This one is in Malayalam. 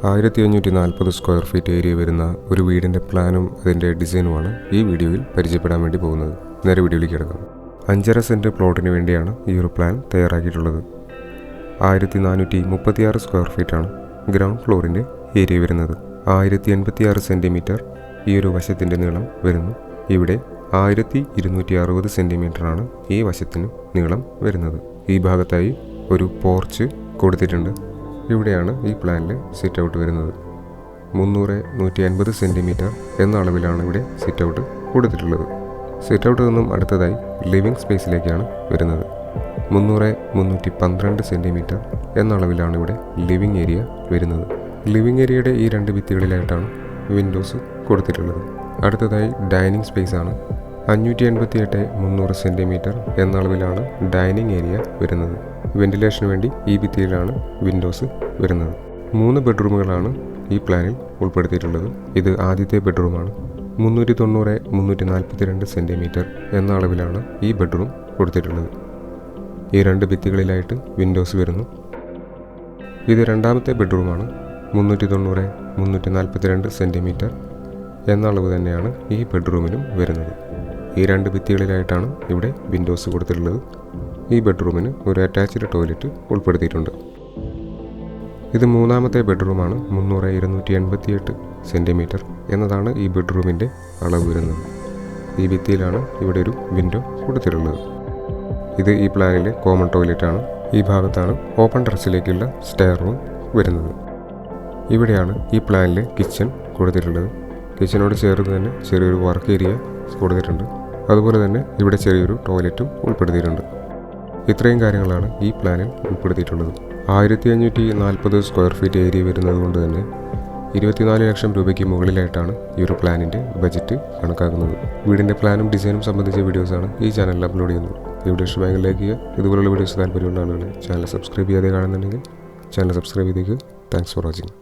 1540 സ്ക്വയർ ഫീറ്റ് ഏരിയ വരുന്ന ഒരു വീടിൻ്റെ പ്ലാനും അതിൻ്റെ ഡിസൈനുമാണ് ഈ വീഡിയോയിൽ പരിചയപ്പെടാൻ വേണ്ടി പോകുന്നത്. നേരെ വീഡിയോയിലേക്ക് കിടക്കാം. 5.5 സെൻറ്റ് പ്ലോട്ടിന് വേണ്ടിയാണ് ഈ ഒരു പ്ലാൻ തയ്യാറാക്കിയിട്ടുള്ളത്. 1436 സ്ക്വയർ ഫീറ്റാണ് ഗ്രൗണ്ട് ഫ്ലോറിൻ്റെ ഏരിയ വരുന്നത്. 1086 സെൻറ്റിമീറ്റർ ഈ ഒരു വശത്തിൻ്റെ നീളം വരുന്നു. ഇവിടെ 1260 സെൻറ്റിമീറ്ററാണ് ഈ വശത്തിന് നീളം വരുന്നത്. ഈ ഭാഗത്തായി ഒരു പോർച്ച് കൊടുത്തിട്ടുണ്ട്. ഇവിടെയാണ് ഈ പ്ലാനിൽ സിറ്റ് ഔട്ട് വരുന്നത്. 300-150 സെൻറ്റിമീറ്റർ എന്ന അളവിലാണ് ഇവിടെ സിറ്റ് ഔട്ട് കൊടുത്തിട്ടുള്ളത്. സിറ്റ് ഔട്ടിൽ നിന്നും അടുത്തതായി ലിവിംഗ് സ്പേസിലേക്കാണ് വരുന്നത്. 300-312 സെൻറ്റിമീറ്റർ എന്ന അളവിലാണ് ഇവിടെ ലിവിംഗ് ഏരിയ വരുന്നത്. ലിവിംഗ് ഏരിയയുടെ ഈ 2 ഭിത്തികളിലായിട്ടാണ് വിൻഡോസ് കൊടുത്തിട്ടുള്ളത്. അടുത്തതായി ഡൈനിങ് സ്പേസ് ആണ്. 588-300 സെൻറ്റിമീറ്റർ എന്ന അളവിലാണ് ഡൈനിങ് ഏരിയ വരുന്നത്. വെന്റിലേഷന് വേണ്ടി ഈ ഭിത്തിയിലാണ് വിൻഡോസ് വരുന്നത്. 3 ബെഡ്റൂമുകളാണ് ഈ പ്ലാനിൽ ഉൾപ്പെടുത്തിയിട്ടുള്ളത്. ഇത് ആദ്യത്തെ ബെഡ്റൂമാണ്. 390-342 സെൻറ്റിമീറ്റർ എന്ന അളവിലാണ് ഈ ബെഡ്റൂം കൊടുത്തിട്ടുള്ളത്. ഈ 2 ഭിത്തികളിലായിട്ട് വിൻഡോസ് വരുന്നു. ഇത് രണ്ടാമത്തെ ബെഡ്റൂമാണ്. 390-342 സെൻറ്റിമീറ്റർ എന്ന അളവ് തന്നെയാണ് ഈ ബെഡ്റൂമിനും വരുന്നത്. ഈ 2 ഭിത്തികളിലായിട്ടാണ് ഇവിടെ വിൻഡോസ് കൊടുത്തിട്ടുള്ളത്. ഈ ബെഡ്റൂമിന് ഒരു അറ്റാച്ച്ഡ് ടോയ്ലറ്റ് ഉൾപ്പെടുത്തിയിട്ടുണ്ട്. ഇത് മൂന്നാമത്തെ ബെഡ്റൂമാണ്. 300-288 സെൻറ്റിമീറ്റർ എന്നതാണ് ഈ ബെഡ്റൂമിൻ്റെ അളവ് വരുന്നത്. ഈ ഭിത്തിയിലാണ് ഇവിടെ ഒരു വിൻഡോ കൊടുത്തിട്ടുള്ളത്. ഇത് ഈ പ്ലാനിലെ കോമൺ ടോയ്ലറ്റാണ്. ഈ ഭാഗത്താണ് ഓപ്പൺ ടെറസിലേക്കുള്ള സ്റ്റെയർ റൂം വരുന്നത്. ഇവിടെയാണ് ഈ പ്ലാനിലെ കിച്ചൺ കൊടുത്തിട്ടുള്ളത്. കിച്ചനോട് ചേർന്ന് തന്നെ ചെറിയൊരു വർക്ക് ഏരിയ കൊടുത്തിട്ടുണ്ട്. അതുപോലെ തന്നെ ഇവിടെ ചെറിയൊരു ടോയ്ലറ്റും ഉൾപ്പെടുത്തിയിട്ടുണ്ട്. ഇത്രയും കാര്യങ്ങളാണ് ഈ പ്ലാനിൽ ഉൾപ്പെടുത്തിയിട്ടുള്ളത്. 1540 സ്ക്വയർ ഫീറ്റ് ഏരിയ വരുന്നത് കൊണ്ട് തന്നെ 24 ലക്ഷം രൂപയ്ക്ക് മുകളിലായിട്ടാണ് ഈ ഒരു പ്ലാനിൻ്റെ ബജറ്റ് കണക്കാക്കുന്നത്. വീടിൻ്റെ പ്ലാനും ഡിസൈനും സംബന്ധിച്ച വീഡിയോസാണ് ഈ ചാനലിൽ അപ്ലോഡ് ചെയ്യുന്നത്. ഈ വീഡിയോ ഇഷ്ടമായെങ്കിൽ ലൈക്ക് ചെയ്യുക. ഇതുപോലുള്ള വീഡിയോസ് താല്പര്യമുള്ള ആളുകൾ ചാനൽ സബ്സ്ക്രൈബ് ചെയ്യാതെ കാണുന്നുണ്ടെങ്കിൽ ചാനൽ സബ്സ്ക്രൈബ് ചെയ്തേക്ക്. Thanks for watching.